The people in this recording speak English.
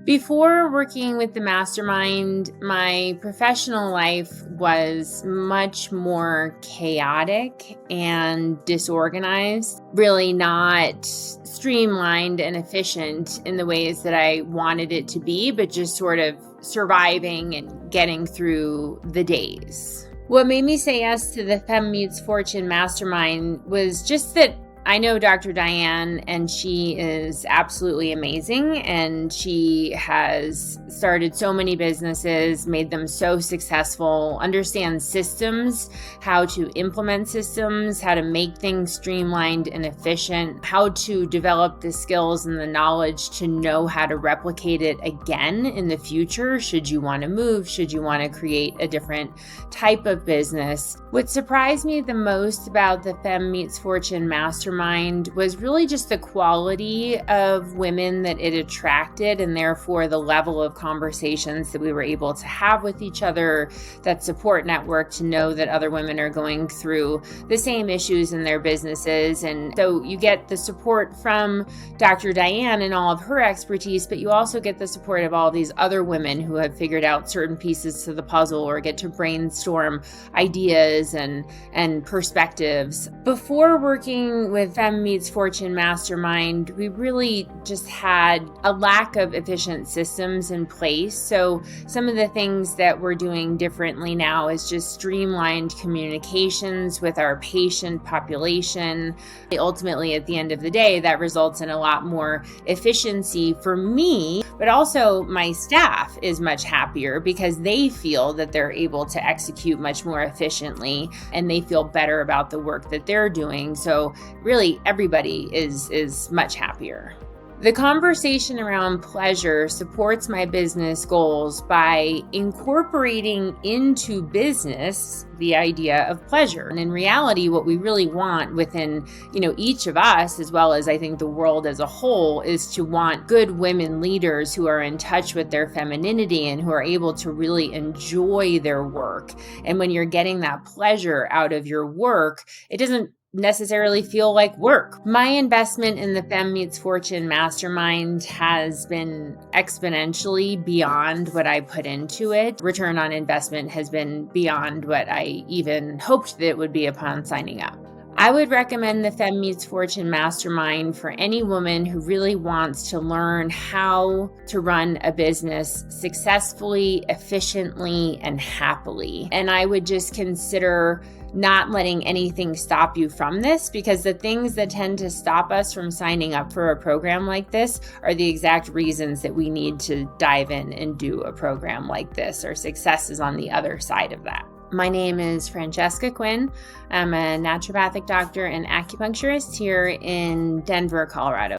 Before working with the mastermind, my professional life was much more chaotic and disorganized, really not streamlined and efficient in the ways that I wanted it to be, but just sort of surviving and getting through the days. What made me say yes to the Femme Meets Fortune mastermind was just that I know Dr. Diane, and she is absolutely amazing, and she has started so many businesses, made them so successful, understands systems, how to implement systems, how to make things streamlined and efficient, how to develop the skills and the knowledge to know how to replicate it again in the future, should you want to move, should you want to create a different type of business. What surprised me the most about the Femme Meets Fortune mastermind was really just the quality of women that it attracted, and therefore the level of conversations that we were able to have with each other, that support network to know that other women are going through the same issues in their businesses. And so you get the support from Dr. Diane and all of her expertise, but you also get the support of all these other women who have figured out certain pieces to the puzzle or get to brainstorm ideas and perspectives. Before working with Femme Meets Fortune Mastermind, we really just had a lack of efficient systems in place. So some of the things that we're doing differently now is just streamlined communications with our patient population. Ultimately, at the end of the day, that results in a lot more efficiency for me, but also my staff is much happier because they feel that they're able to execute much more efficiently and they feel better about the work that they're doing. So really, everybody is much happier. The conversation around pleasure supports my business goals by incorporating into business the idea of pleasure. And in reality, what we really want within, each of us, as well as I think the world as a whole, is to want good women leaders who are in touch with their femininity and who are able to really enjoy their work. And when you're getting that pleasure out of your work, it doesn't necessarily feel like work. My investment in the Femme Meets Fortune mastermind has been exponentially beyond what I put into it. Return on investment has been beyond what I even hoped that it would be upon signing up. I would recommend the Femme Meets Fortune Mastermind for any woman who really wants to learn how to run a business successfully, efficiently, and happily. And I would just consider not letting anything stop you from this, because the things that tend to stop us from signing up for a program like this are the exact reasons that we need to dive in and do a program like this. Our success is on the other side of that. My name is Francesca Quinn. I'm a naturopathic doctor and acupuncturist here in Denver, Colorado.